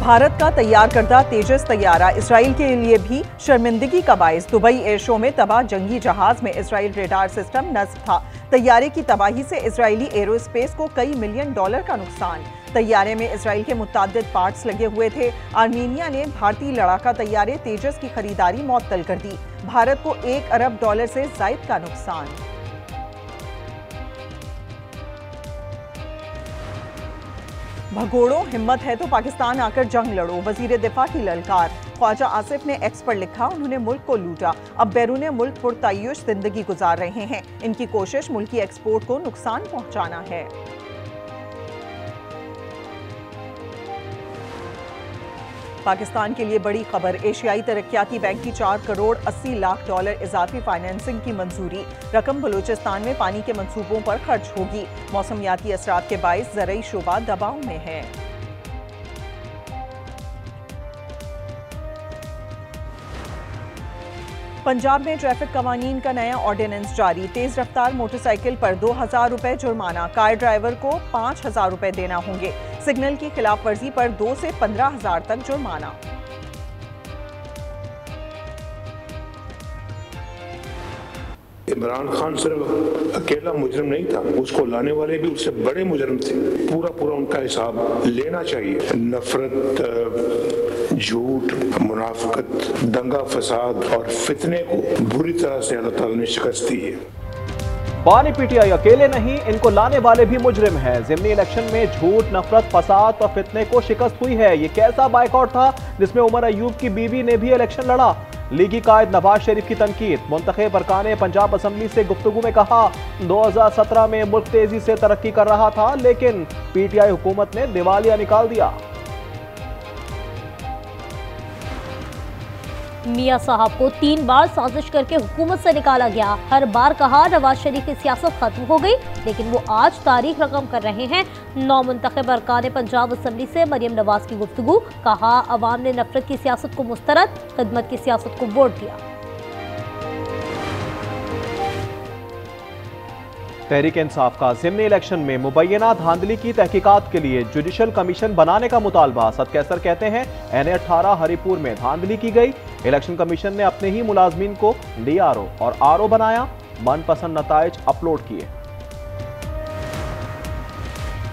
भारत का तैयार करदा तेजस तैयारा इसराइल के लिए भी शर्मिंदगी का बायस। दुबई एयर शो में तबाह जंगी जहाज में इसराइल रेडार सिस्टम नस्ब था। तैयारे की तबाही से इसराइली एरोस्पेस को कई मिलियन डॉलर का नुकसान। तैयारे में इसराइल के मुताद्दिद पार्ट्स लगे हुए थे। आर्मीनिया ने भारतीय लड़ाका तैयारे तेजस की खरीदारी मुअत्तल कर दी। भारत को $1 अरब से जायद का नुकसान। भगोड़ो, हिम्मत है तो पाकिस्तान आकर जंग लड़ो, वजीर दिफा की ललकार। ख्वाजा आसिफ ने एक्स पर लिखा, उन्होंने मुल्क को लूटा, अब बैरूने मुल्क पुरतायुश जिंदगी गुजार रहे हैं। इनकी कोशिश मुल्की एक्सपोर्ट को नुकसान पहुंचाना है। पाकिस्तान के लिए बड़ी खबर, एशियाई तरक्याती बैंक की $4 करोड़ 80 लाख इजाफी फाइनेंसिंग की मंजूरी। रकम बलूचिस्तान में पानी के मंसूबों पर खर्च होगी। मौसमियाती असरात के बाइस ज़रई शोबा दबाव में है। पंजाब में ट्रैफिक कवानीन का नया ऑर्डिनेंस जारी। तेज रफ्तार मोटरसाइकिल पर $2000 जुर्माना, कार ड्राइवर को $5000 देना होंगे। सिग्नल की खिलाफ वर्जी पर 2 से 15,000 तक जुर्माना। इमरान खान सिर्फ अकेला मुजरिम नहीं था, उसको लाने वाले भी उससे बड़े मुजरिम थे। पूरा उनका हिसाब लेना चाहिए। नफरत, झूठ, मुनाफिकत, दंगा फसाद और फितने को बुरी तरह से अल्लाह ताला ने शिकस्त दी है। बानी पीटीआई अकेले नहीं, इनको लाने वाले भी मुजरिम हैं। ज़िमनी इलेक्शन में झूठ, नफरत, फसाद और फितने को शिकस्त हुई है। ये कैसा बाइकआउट था जिसमें उमर अयूब की बीवी ने भी इलेक्शन लड़ा। लीगी कायद नवाज शरीफ की तनकीद। मुंतखब अरकान पंजाब असम्बली से गुफ्तगू में कहा, 2017 में मुल्क तेजी से तरक्की कर रहा था, लेकिन पीटीआई हुकूमत ने दिवालिया निकाल दिया। मियां साहब को 3 बार साजिश करके हुकूमत से निकाला गया। हर बार कहा नवाज शरीफ की सियासत खत्म हो गई, लेकिन वो आज तारीख रकम कर रहे हैं। 9 मुंतखब अरकान पंजाब असम्बली से मरियम नवाज की गुफ्तगू। कहा, अवाम ने नफरत की सियासत को मुस्तरद, खिदमत की सियासत को वोट दिया। तहरीक इंसाफ का ज़िमनी इलेक्शन में मुबैना धांधली की तहकीकात के लिए जुडिशल कमीशन बनाने का मुतालबा। सद कैसर कहते हैं, NA-18 हरिपुर में धांधली की गई। इलेक्शन कमीशन ने अपने ही मुलाजमीन को DRO और RO बनाया। मनपसंद नताइज अपलोड किए।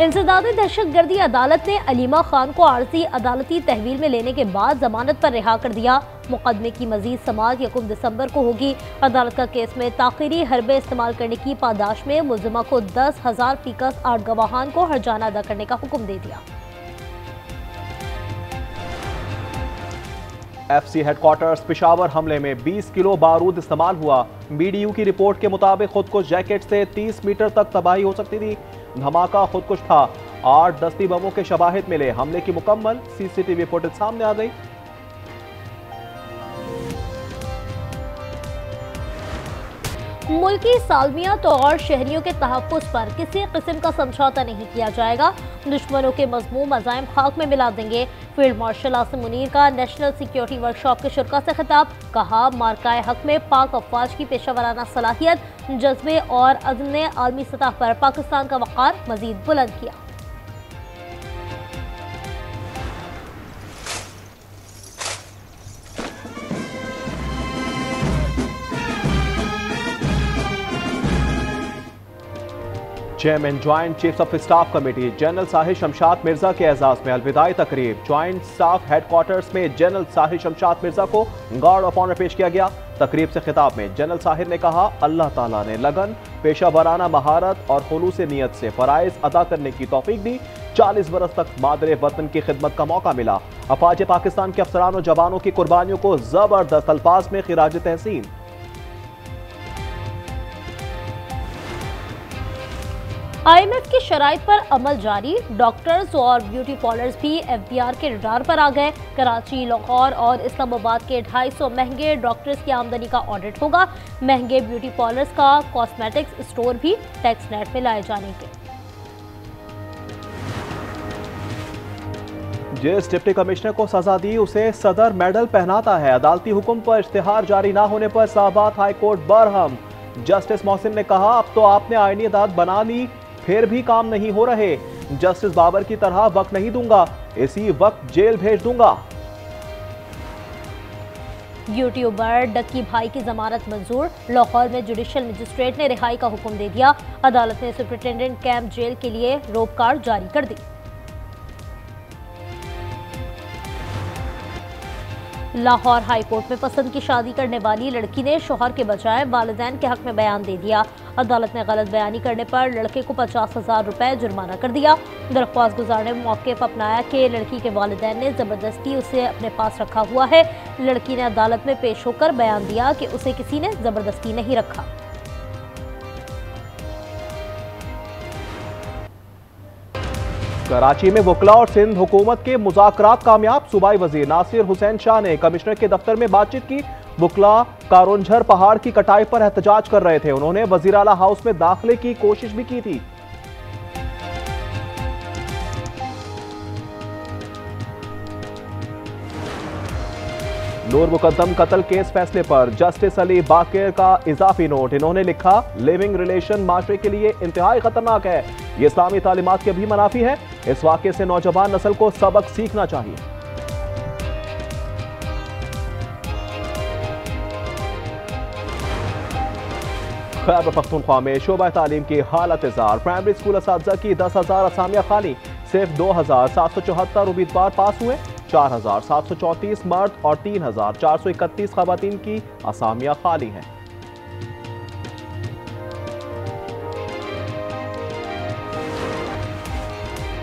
इंसदादी दहशतगर्दी अदालत ने अलीमा खान को आर्जी अदालती तहवील में लेने के बाद जमानत पर रिहा कर दिया। मुकदमे की मजीद समाअत 1 दिसंबर को होगी। अदालत का केस में ताखीरी हरबे इस्तेमाल करने की पादाश में मुल्जिमा को 10,000 फीकस 8 गवाहान को हर्जाना अदा करने का हुक्म दे दिया। FC हेडक्वार्टर्स पेशावर हमले में 20 किलो बारूद इस्तेमाल हुआ। BDU की रिपोर्ट के मुताबिक खुदकुश जैकेट से 30 मीटर तक तबाही हो सकती थी। धमाका खुदकुश था। 8 दस्ती बमों के शवाहिद मिले। हमले की मुकम्मल CCTV फुटेज सामने आ गई। मुल्की सालमियत और शहरियों के तहफ़्फ़ुज़ पर किसी किस्म का समझौता नहीं किया जाएगा। दुश्मनों के मज़मूम अज़ाइम खाक में मिला देंगे। फील्ड मार्शल आसिम मुनीर का नेशनल सिक्योरिटी वर्कशॉप के शुरा से खिताब। कहा, मार्काए हक में पाक अफ़वाज की पेशावराना सलाहियत, जज्बे और अज़्म ने आलमी सतह पर पाकिस्तान का वक़ार मज़ीद बुलंद किया। Chairman joint chiefs of staff committee general Sahir Shamshad Mirza के एजाज में अलविदाई तकरीब। ज्वाइंट स्टाफ हेडक्वार्टर्स में जनरल साहिर शमशाद मिर्जा को गार्ड ऑफ ऑनर पेश किया गया। तकरीब से खिताब में जनरल साहिर ने कहा, अल्लाह ताला ने लगन, पेशा वराना महारत और खुलूस नियत से फराइज अदा करने की तौफीक दी। 40 बरस तक मादरे वतन की खिदमत का मौका मिला। अफवाज पाकिस्तान के अफसरान और जवानों की कुर्बानियों को जबरदस्त अल्फाज में खिराज तहसीन। IMF की शराइत पर अमल जारी। डॉक्टर्स और ब्यूटी पार्लर्स भी FBR के रडार पर आ गए। कराची, लाहौर और इस्लामाबाद के 250 महंगे डॉक्टर्स की आमदनी का ऑडिट होगा। महंगे ब्यूटी पार्लर्स का कॉस्मेटिक्स स्टोर भी टैक्स नेट में लाए जानेंगे। जिस डिप्टी कमिश्नर को सजा दी उसे सदर मेडल पहनाता है। अदालती हुक्म पर इश्तिहार जारी ना होने पर Islamabad high court Barham. Justice Mohsin ने कहा, अब तो आपने आईनी अदालत बना ली, फिर भी काम नहीं हो रहे। जस्टिस बाबर की तरह वक्त नहीं दूंगा। इसी वक्त जेल भेज दूंगा। यूट्यूबर डक्की भाई की जमानत मंजूर। लाहौर में जुडिशियल मजिस्ट्रेट ने रिहाई का हुक्म दे दिया। अदालत ने सुपरिटेंडेंट कैंप जेल के लिए रोप कार्ड जारी कर दी। लाहौर हाई कोर्ट में पसंद की शादी करने वाली लड़की ने शौहर के बजाय वालिदैन के हक में बयान दे दिया। अदालत ने गलत बयानी करने पर लड़के को 50,000 रुपए जुर्माना कर दिया। दरख्वास्त गुजार ने मौक़िफ़ अपनाया कि लड़की के वालिदैन ने ज़बरदस्ती उसे अपने पास रखा हुआ है। लड़की ने अदालत में पेश होकर बयान दिया कि उसे किसी ने ज़बरदस्ती नहीं रखा। कराची में वकला और सिंध हुकूमत के मुज़ाकरात कामयाब। सूबाई वजीर नासिर हुसैन शाह ने कमिश्नर के दफ्तर में बातचीत की। वकला कारोंझर पहाड़ की कटाई पर एहतजाज कर रहे थे। उन्होंने वजीर आला हाउस में दाखिले की कोशिश भी की थी। नूर मुकद्दम कत्ल केस फैसले पर जस्टिस अली बाकिर का इजाफी नोट। इन्होंने लिखा, लिविंग रिलेशन माशरे के लिए इंतहाई खतरनाक है। ये इस्लामी तालीमात के भी मुनाफी है। इस वाक़े से नौजवान नस्ल को सबक सीखना चाहिए। खैबर पख्तूनख्वा में शोबा तालीम की हालत इज़ार। प्राइमरी स्कूल असातिज़ा की 10,000 असामियाँ खाली। सिर्फ 2,774 उम्मीदवार पास हुए। 4,734 मर्द और 3,431 खवातीन की असामियाँ खाली हैं।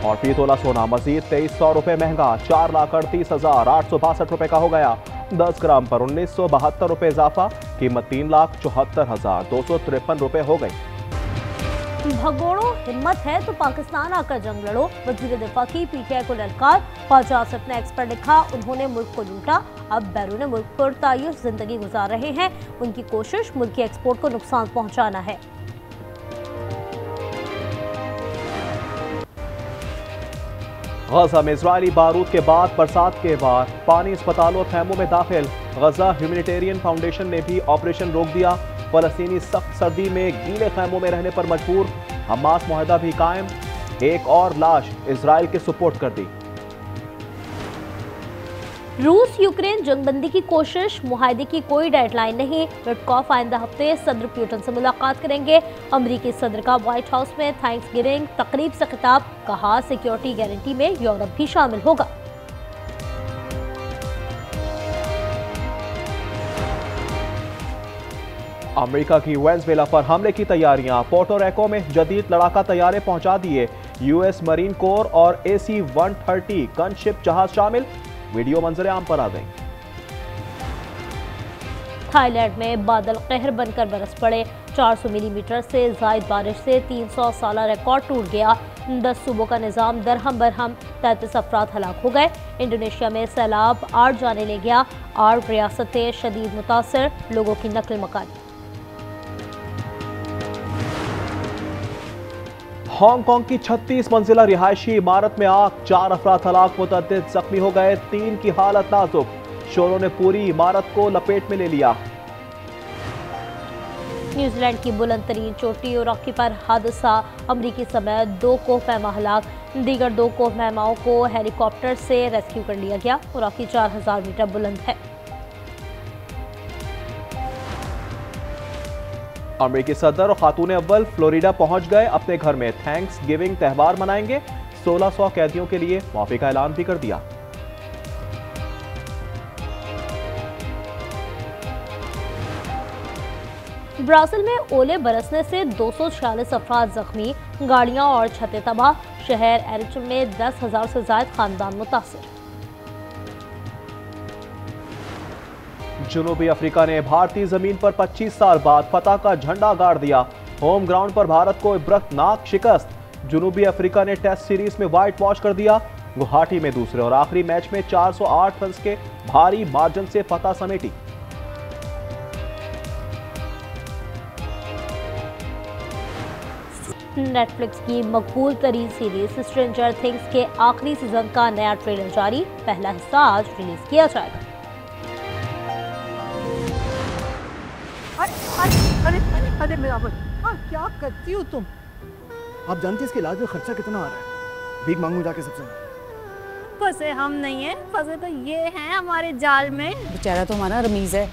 और फी तोला सोना मजीद 2300 रुपए महंगा, 4,38,862 रुपए का हो गया। 10 ग्राम पर 1972 रुपए इजाफा, कीमत 3,74,253 रुपए हो गई। भगोड़ो, हिम्मत है तो पाकिस्तान आकर जंग लड़ो। वजीर दिफा की पीटीआई को ललकार। ख्वाजा आसिफ ने एक्स पर लिखा, उन्होंने मुल्क को लूटा, अब बैरून मुल्क पर तायुश जिंदगी गुजार रहे हैं। उनकी कोशिश मुल्क की एक्सपोर्ट को नुकसान पहुंचाना है। गजा में इजरायली बारूद के बाद बरसात के बाद पानी अस्पतालों और खैमों में दाखिल। गजा ह्यूमैनिटेरियन फाउंडेशन ने भी ऑपरेशन रोक दिया। फलस्तीनी सख्त सर्दी में गीले खैमों में रहने पर मजबूर। हमास मुआहदा भी कायम। एक और लाश इजराइल के सुपुर्द कर दी। रूस यूक्रेन जंगबंदी की कोशिश, मुआहदे की कोई डेडलाइन नहीं। विटकॉफ आइंदा हफ्ते सदर पुतिन से मुलाकात करेंगे। अमरीकी सदर का व्हाइट हाउस में थैंक्सगिविंग तकरीब से खिताब। कहा, सिक्योरिटी गारंटी में यूरोप भी शामिल होगा। अमेरिका की वेनेजुएला पर हमले की तैयारियां। पोर्टो रिको में जदीद लड़ाका तैयारे पहुंचा दिए। यूएस मरीन कोर और AC-130 गनशिप जहाज शामिल। वीडियो मंजर आम पर आ गई। थाईलैंड में बादल कहर बनकर बरस पड़े। 400 मिलीमीटर से जायद बारिश से 300 साल रिकॉर्ड टूट गया। 10 सूबों का निज़ाम दरहम बरहम, 33 अफराद हलाक हो गए। इंडोनेशिया में सैलाब 8 जाने ले गया। 8 रियासतें शदीद मुतासर, लोगों की नकल मकानी। हांगकांग की 36 मंजिला रिहायशी इमारत में आग, 4 अफराद हलाक, मुतअद्दिद जख्मी हो गए। 3 की हालत नाजुक। शोरों ने पूरी इमारत को लपेट में ले लिया। न्यूजीलैंड की बुलंद तरीन चोटी ओराकी पर हादसा। अमरीकी समेत 2 कोहफहमा हलाक। दीगर 2 कोहफहमाओं को हेलीकॉप्टर से रेस्क्यू कर लिया गया। ओराकी 4000 मीटर बुलंद है। अमेरिकी सदर और खातून अव्वल फ्लोरिडा पहुंच गए। अपने घर में थैंक्स गिविंग त्यौहार मनाएंगे। 1600 कैदियों के लिए माफी का ऐलान भी कर दिया। ब्राजील में ओले बरसने से 246 अफराद जख्मी, गाड़ियां और छतें तबाह। शहर एरिच में 10,000 से ज्यादा खानदान मुतासिर। जनूबी अफ्रीका ने भारतीय जमीन पर 25 साल बाद फतह का झंडा गाड़ दिया। होम ग्राउंड पर भारत को इबरतनाक शिकस्त। जनूबी अफ्रीका ने टेस्ट सीरीज में व्हाइट वॉश कर दिया। गुवाहाटी में दूसरे और आखिरी मैच में 408 रन के भारी मार्जिन से फतह समेटी। नेटफ्लिक्स की मकबूल तरीन सीरीज स्ट्रेंजर थिंग्स के आखिरी सीजन का नया ट्रेलर जारी। पहला हिस्सा आज रिलीज किया जाएगा। अरे मेरा क्या करती हो तुम? आप जानती है इसके इलाज में खर्चा कितना आ रहा है? भीख मांगू जाके सबसे। फंसे हम नहीं है, फंसे तो ये हैं हमारे जाल में। बेचारा तो हमारा रमीज है,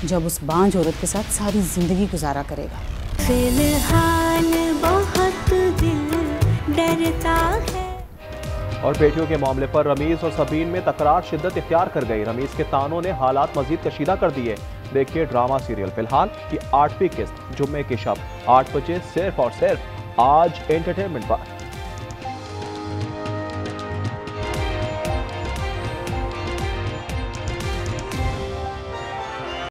जब उस बांझ औरत के साथ सारी जिंदगी गुजारा करेगा। फिलहाल बहुत दिल डरता है। और बेटियों के मामले पर रमीज और सबीन में तकरार शिद्दत इख्तियार कर गई। रमीज के तानों ने हालात मजीद कशीदा कर दिए। देखिए ड्रामा सीरियल फिलहाल की 8वीं किस्त जुम्मे की शब 8 बजे सिर्फ और सिर्फ आज एंटरटेनमेंट पर।